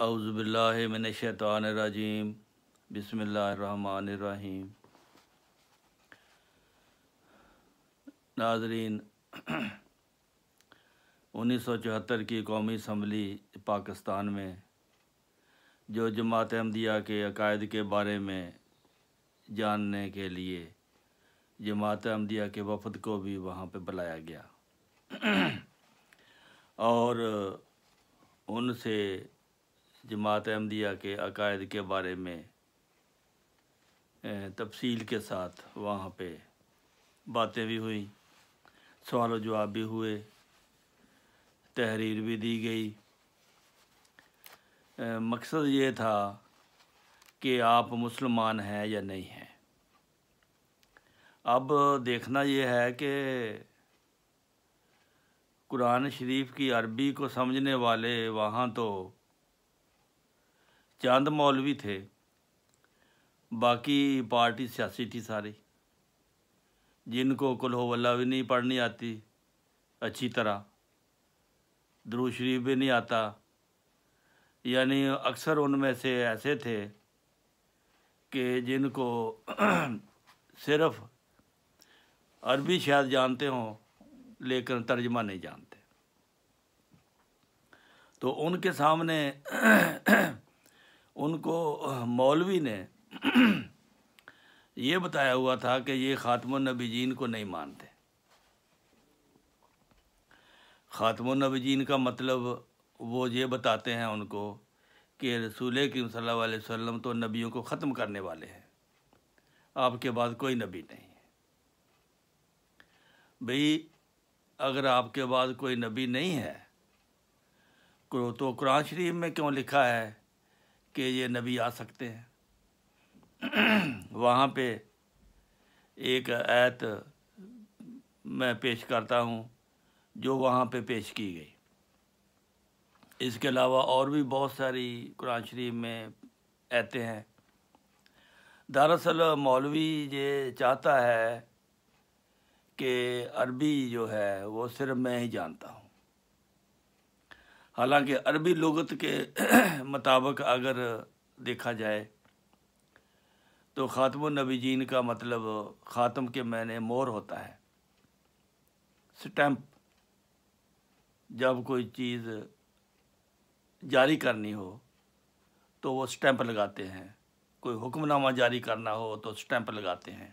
اعوذ باللہ من الشیطان الرجیم بسم اللہ الرحمن الرحیم۔ ناظرین، 1974 کی قومی اسمبلی پاکستان میں جو جماعت احمدیہ کے عقائد کے بارے میں جاننے کے لیے جماعت احمدیہ کے وفد کو بھی وہاں پہ بلایا گیا اور ان سے جماعت احمدیہ کے عقائد کے بارے میں تفصیل کے ساتھ وہاں پہ باتیں بھی ہوئیں، سوال و جواب بھی ہوئے، تحریر بھی دی گئی۔ مقصد یہ تھا کہ آپ مسلمان ہیں یا نہیں ہیں۔ اب دیکھنا یہ ہے کہ قرآن شریف کی عربی کو سمجھنے والے وہاں تو چند مولوی تھے، باقی پارٹی سیاسی تھی ساری، جن کو قل ہو اللہ بھی نہیں پڑھنی آتی اچھی طرح، درود شریف بھی نہیں آتا، یعنی اکثر ان میں سے ایسے تھے کہ جن کو صرف عربی شاید جانتے ہوں لیکن ترجمہ نہیں جانتے۔ تو ان کے سامنے ان کو مولوی نے یہ بتایا ہوا تھا کہ یہ خاتم النبیین کو نہیں مانتے۔ خاتم النبیین کا مطلب وہ یہ بتاتے ہیں ان کو کہ رسول کریم صلی اللہ علیہ وسلم تو نبیوں کو ختم کرنے والے ہیں، آپ کے بعد کوئی نبی نہیں ہے۔ بھئی اگر آپ کے بعد کوئی نبی نہیں ہے تو قرآن شریف میں کیوں لکھا ہے کہ یہ نبی آ سکتے ہیں؟ وہاں پہ ایک آیت میں پیش کرتا ہوں جو وہاں پہ پیش کی گئی۔ اس کے علاوہ اور بھی بہت ساری قرآن شریف میں آیتیں ہیں۔ دراصل مولوی یہ چاہتا ہے کہ عربی جو ہے وہ صرف میں ہی جانتا ہوں، حالانکہ عربی لغت کے مطابق اگر دیکھا جائے تو خاتم النبیین کا مطلب خاتم کے معنی مور ہوتا ہے، سٹیمپ۔ جب کوئی چیز جاری کرنی ہو تو وہ سٹیمپ لگاتے ہیں، کوئی حکم نامہ جاری کرنا ہو تو سٹیمپ لگاتے ہیں،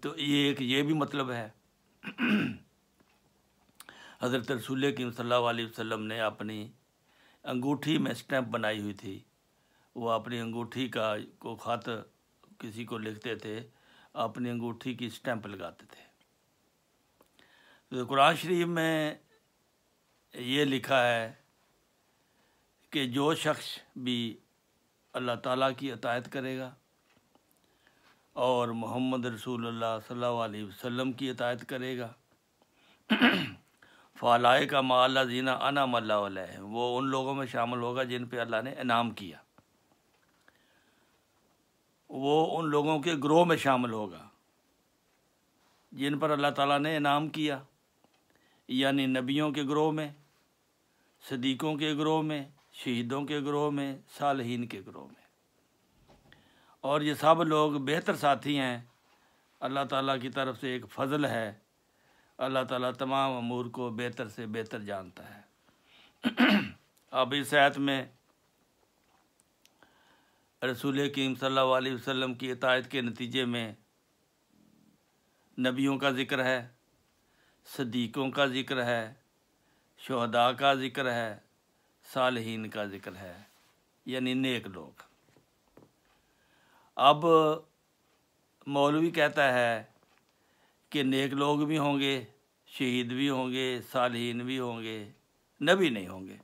تو یہ بھی مطلب ہے۔ حضرت رسول کریم صلی اللہ علیہ وسلم نے اپنی انگوٹھی میں سٹیمپ بنائی ہوئی تھی، وہ اپنی انگوٹھی کو خط کسی کو لکھتے تھے، اپنی انگوٹھی کی سٹیمپ لگاتے تھے۔ تو قرآن شریف میں یہ لکھا ہے کہ جو شخص بھی اللہ تعالیٰ کی اطاعت کرے گا اور محمد رسول اللہ صلی اللہ علیہ وسلم کی اطاعت کرے گا، فَأُولَٰئِکَ مَعَ الَّذِینَ أَنْعَمَ اللَّهُ عَلَیْہِم، وہ ان لوگوں میں شامل ہوگا جن پہ اللہ نے انعام کیا، وہ ان لوگوں کے گروہ میں شامل ہوگا جن پر اللہ تعالیٰ نے انعام کیا، یعنی نبیوں کے گروہ میں، صدیقوں کے گروہ میں، شہیدوں کے گروہ میں، صالحین کے گروہ میں۔ اور یہ سب لوگ بہتر ساتھی ہیں، اللہ تعالیٰ کی طرف سے ایک فضل ہے، اللہ تعالیٰ تمام امور کو بہتر سے بہتر جانتا ہے۔ اب اس آیت میں رسول کریم صلی اللہ علیہ وسلم کی اطاعت کے نتیجے میں نبیوں کا ذکر ہے، صدیقوں کا ذکر ہے، شہداء کا ذکر ہے، صالحین کا ذکر ہے، یعنی نیک لوگ۔ اب مولوی کہتا ہے کہ نیک لوگ بھی ہوں گے، شہید بھی ہوں گے، صالحین بھی ہوں گے، نبی نہیں ہوں گے۔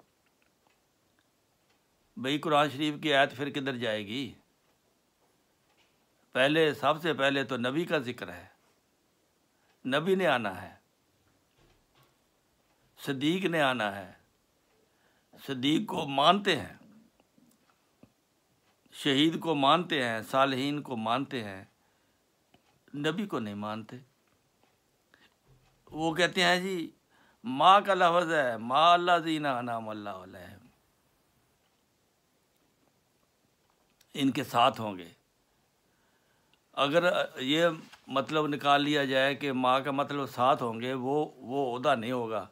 بھئی قرآن شریف کی آیت پھر کدھر جائے گی؟ سب سے پہلے تو نبی کا ذکر ہے، نبی نے آنا ہے، صدیق نے آنا ہے، صدیق کو مانتے ہیں، شہید کو مانتے ہیں، صالحین کو مانتے ہیں، نبی کو نہیں مانتے۔ وہ کہتے ہیں جی ماں کا لفظ ہے، ما الذین انعم اللہ علیہم، ان کے ساتھ ہوں گے۔ اگر یہ مطلب نکال لیا جائے کہ ماں کا مطلب ساتھ ہوں گے، وہ عہدہ نہیں ہوگا،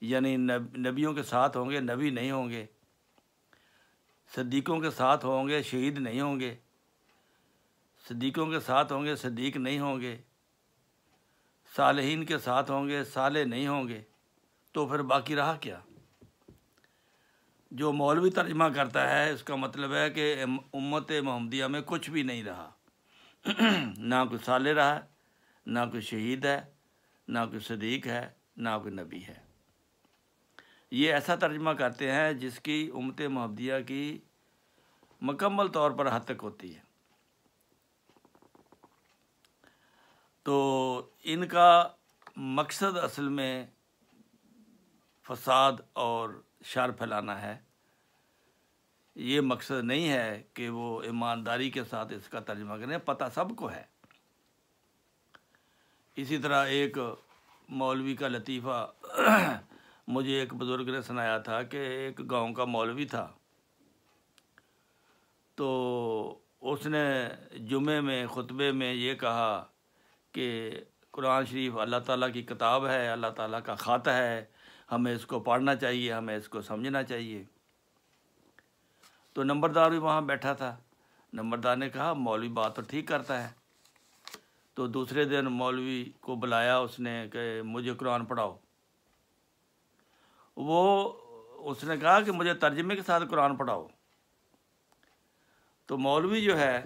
یعنی نبیوں کے ساتھ ہوں گے، نبی نہیں ہوں گے، صدیقوں کے ساتھ ہوں گے، شہید نہیں ہوں گے، صدیقوں کے ساتھ ہوں گے، صدیق نہیں ہوں گے، صالحین کے ساتھ ہوں گے، صالح نہیں ہوں گے، تو پھر باقی رہا کیا؟ جو مولوی ترجمہ کرتا ہے اس کا مطلب ہے کہ امت محمدیہ میں کچھ بھی نہیں رہا، نہ کوئی صالح رہا، نہ کوئی شہید ہے، نہ کوئی صدیق ہے، نہ کوئی نبی ہے۔ یہ ایسا ترجمہ کرتے ہیں جس کی امت محمدیہ کی مکمل طور پر حد تک ہوتی ہے۔ تو ان کا مقصد اصل میں فساد اور شر پھیلانا ہے، یہ مقصد نہیں ہے کہ وہ ایمانداری کے ساتھ اس کا ترجمہ کریں، پتہ سب کو ہے۔ اسی طرح ایک مولوی کا لطیفہ مجھے ایک بزرگ نے سنایا تھا کہ ایک گاؤں کا مولوی تھا، تو اس نے جمعے میں خطبے میں یہ کہا کہ قرآن شریف اللہ تعالیٰ کی کتاب ہے، اللہ تعالیٰ کا خط ہے، ہمیں اس کو پڑھنا چاہیے، ہمیں اس کو سمجھنا چاہیے۔ تو نمبردار بھی وہاں بیٹھا تھا۔ نمبردار نے کہا مولوی بات تو ٹھیک کرتا ہے۔ تو دوسرے دن مولوی کو بلایا اس نے کہ مجھے قرآن پڑھاؤ۔ اس نے کہا کہ مجھے ترجمے کے ساتھ قرآن پڑھاؤ۔ تو مولوی جو ہے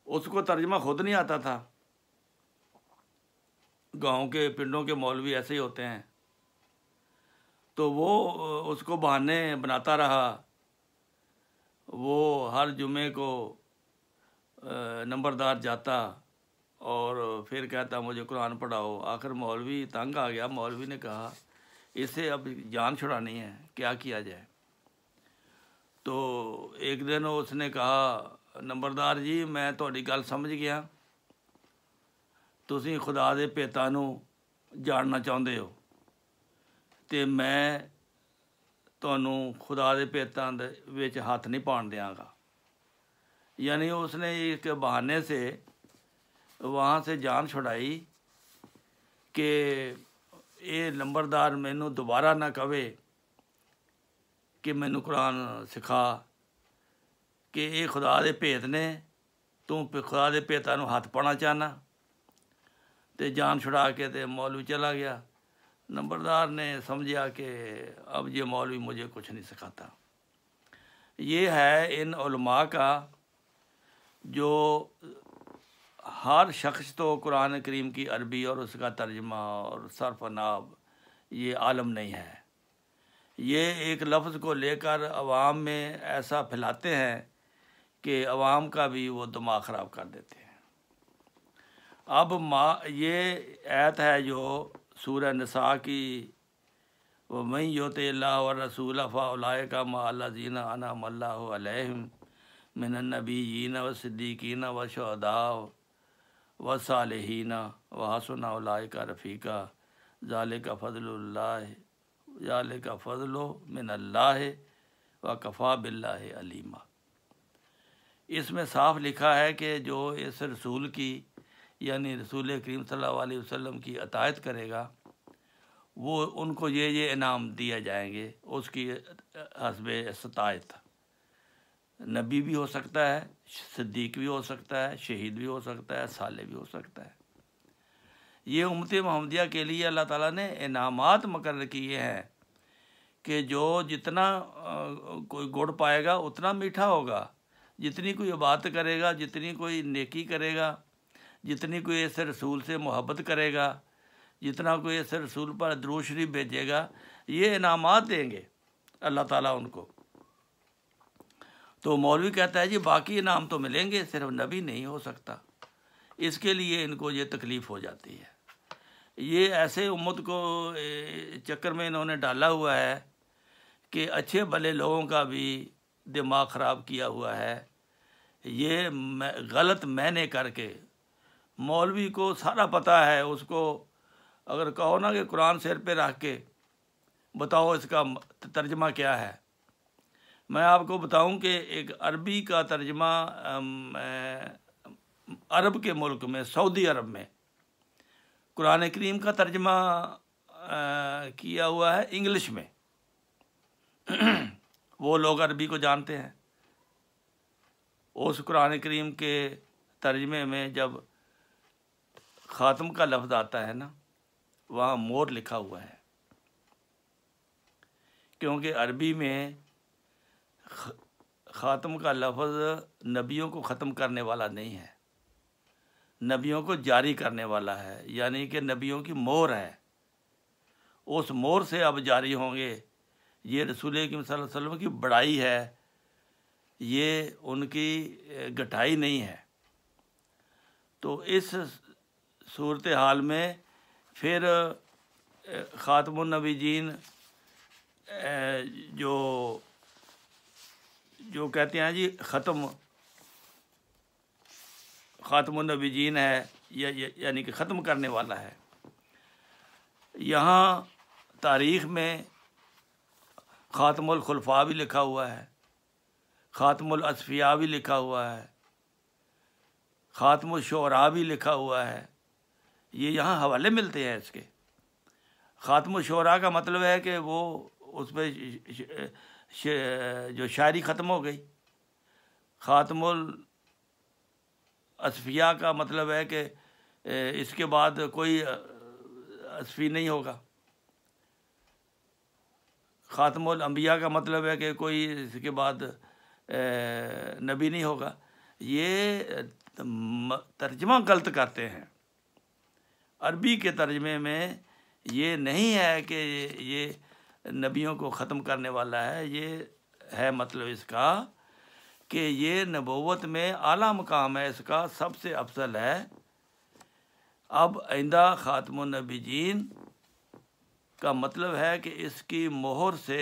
اس کو ترجمہ خود نہیں آتا تھا، گاؤں کے پنڈوں کے مولوی ایسے ہی ہوتے ہیں، تو وہ اس کو بہانے بناتا رہا۔ وہ ہر جمعے کو نمبردار جاتا اور پھر کہتا مجھے قرآن پڑھاؤ۔ آخر مولوی تنگ آ گیا، مولوی نے کہا اسے اب جان چھڑانی ہے، کیا کیا جائے؟ تو ایک دن اس نے کہا نمبردار جی میں تہاڈی گل سمجھ گیا، تسی خدا دے بھیتاں نوں جاننا چاہتے ہو تے میں تہانوں خدا دے بھیتاں دے وچ ہاتھ نہیں پان دیاں گا۔ یعنی اس نے ایک بہانے سے وہاں سے جان چھڑائی کہ یہ نمبردار مینوں دوبارہ نہ کہے کہ مینوں قرآن سکھا، کہ یہ خدا دے بھیت نے، تو خدا دے بھیتاں نوں ہاتھ پانا چاہنا۔ تے جان چھڑا کے تے مولوی چلا گیا۔ نمبردار نے سمجھا کہ اب یہ مولوی مجھے کچھ نہیں سکھاتا۔ یہ ہے ان علماء کا جو ہر شخص تو قرآن کریم کی عربی اور اس کا ترجمہ اور صرف و نحو یہ عالم نہیں ہے، یہ ایک لفظ کو لے کر عوام میں ایسا پھیلاتے ہیں کہ عوام کا بھی وہ دماغ خراب کر دیتے ہیں۔ اب یہ آیت ہے جو سورہ نساء کی وَمَن يُطِعِ اللَّهَ وَالرَّسُولَ فَأُولَٰئِكَ مَعَ الَّذِينَ أَنْعَمَ اللَّهُ عَلَيْهِم مِّنَ النَّبِيِّينَ وَالصِّدِّيقِينَ وَالشُّهَدَاءِ وَالصَّالِحِينَ وَحَسُنَ أُولَٰئِكَ رَفِيقًا ذَلِكَ فَضْلٌ مِّنَ اللَّهِ وَكَفَىٰ بِاللَّهِ عَلِيمًا۔ اس میں صاف لکھا ہے کہ جو اس رسول کی یعنی رسول کریم صلی اللہ علیہ وسلم کی اطاعت کرے گا وہ ان کو یہ انعام دیے جائیں گے اس کی حسب استطاعت۔ نبی بھی ہو سکتا ہے، صدیق بھی ہو سکتا ہے، شہید بھی ہو سکتا ہے، صالح بھی ہو سکتا ہے۔ یہ امت محمدیہ کے لیے اللہ تعالیٰ نے انعامات مقرر کیے ہیں کہ جو جتنا کوئی گڑ پائے گا اتنا میٹھا ہوگا، جتنی کوئی عبادت کرے گا، جتنی کوئی نیکی کرے گا، جتنی کوئی اس رسول سے محبت کرے گا، جتنا کوئی اس رسول پر درود شریف بھیجے گا، یہ انعامات دیں گے اللہ تعالیٰ ان کو۔ تو مولوی کہتا ہے جی باقی انعام تو ملیں گے، صرف نبی نہیں ہو سکتا۔ اس کے لیے ان کو یہ تکلیف ہو جاتی ہے۔ یہ ایسے امت کو چکر میں انہوں نے ڈالا ہوا ہے کہ اچھے بھلے لوگوں کا بھی دماغ خراب کیا ہوا ہے۔ یہ غلط معنی کر کے مولوی کو سارا پتہ ہے، اس کو اگر کہو نا کہ قرآن سر پہ رکھ کے بتاؤ اس کا ترجمہ کیا ہے، میں آپ کو بتاؤں کہ ایک عربی کا ترجمہ عرب کے ملک میں، سعودی عرب میں قرآن کریم کا ترجمہ کیا ہوا ہے انگلش میں۔ وہ لوگ عربی کو جانتے ہیں۔ اس قرآن کریم کے ترجمے میں جب خاتم کا لفظ آتا ہے نا، وہاں مور لکھا ہوا ہے، کیونکہ عربی میں خاتم کا لفظ نبیوں کو ختم کرنے والا نہیں ہے، نبیوں کو جاری کرنے والا ہے، یعنی کہ نبیوں کی مور ہے۔ اس مور سے اب جاری ہوں گے۔ یہ رسول اکرم صلی اللہ علیہ وسلم کی بڑائی ہے، یہ ان کی گٹھائی نہیں ہے۔ تو اس صورتحال میں پھر خاتم النبیین جو کہتے ہیں جی خاتم النبیین ہے، یعنی کہ ختم کرنے والا ہے۔ یہاں تاریخ میں خاتم الخلفاء بھی لکھا ہوا ہے، خاتم الاصفیاء بھی لکھا ہوا ہے، خاتم الشعراء بھی لکھا ہوا ہے۔ یہ یہاں حوالے ملتے ہیں اس کے۔ خاتم الشعراء کا مطلب ہے کہ وہ اس پہ جو شاعری ختم ہو گئی۔ خاتم الاصفیاء کا مطلب ہے کہ اس کے بعد کوئی اصفی نہیں ہوگا۔ خاتم الانبیاء کا مطلب ہے کہ کوئی اس کے بعد نبی نہیں ہوگا۔ یہ ترجمہ غلط کرتے ہیں۔ عربی کے ترجمے میں یہ نہیں ہے کہ یہ نبیوں کو ختم کرنے والا ہے، یہ ہے مطلب اس کا کہ یہ نبوت میں اعلیٰ مقام ہے، اس کا سب سے افضل ہے۔ اب آئندہ خاتم النبیین کا مطلب ہے کہ اس کی مہر سے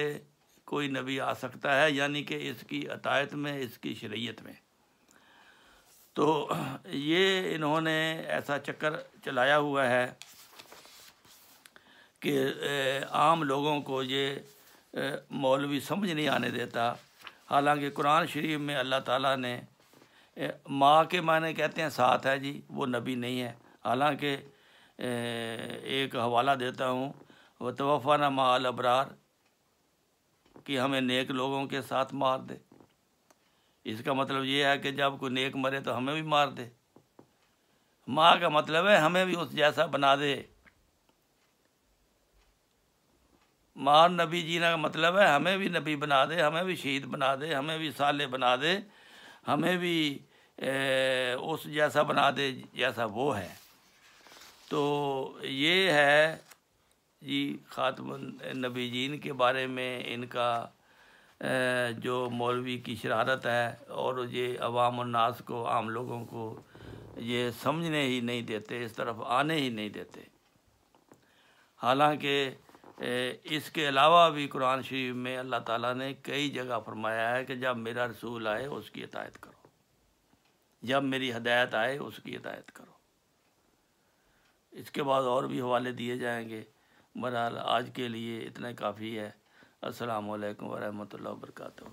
کوئی نبی آ سکتا ہے، یعنی کہ اس کی عطایت میں، اس کی شریعت میں۔ تو یہ انہوں نے ایسا چکر چلایا ہوا ہے کہ عام لوگوں کو یہ مولوی سمجھ نہیں آنے دیتا۔ حالانکہ قرآن شریف میں اللہ تعالیٰ نے ماں کے معنی کہتے ہیں ساتھ ہے جی، وہ نبی نہیں ہے۔ حالانکہ ایک حوالہ دیتا ہوں، وَتَوَفَّنَا مَعَ الْأَبْرَارِ، کہ ہمیں نیک لوگوں کے ساتھ مار دے۔ اس کا مطلب یہ ہے کہ جب کوئی نیک مرے تو ہمیں بھی مار دے۔ ماں کا مطلب ہے ہمیں بھی اس جیسا بنا دے۔ مار نبی جینا کا مطلب ہے ہمیں بھی نبی بنا دے، ہمیں بھی شہید بنا دے، ہمیں بھی صالح بنا دے، ہمیں بھی اس جیسا بنا دے جیسا وہ ہے۔ تو یہ ہے جی خاتم النبیین کے بارے میں ان کا جو مولوی کی شرارت ہے، اور یہ عوام الناس کو، عام لوگوں کو یہ سمجھنے ہی نہیں دیتے، اس طرف آنے ہی نہیں دیتے۔ حالانکہ اس کے علاوہ بھی قرآن شریف میں اللہ تعالیٰ نے کئی جگہ فرمایا ہے کہ جب میرا رسول آئے اس کی اطاعت کرو، جب میری ہدایت آئے اس کی اطاعت کرو۔ اس کے بعد اور بھی حوالے دیے جائیں گے۔ بہرحال آج کے لیے اتنا کافی ہے۔ السلام علیکم ورحمۃ اللہ وبرکاتہ۔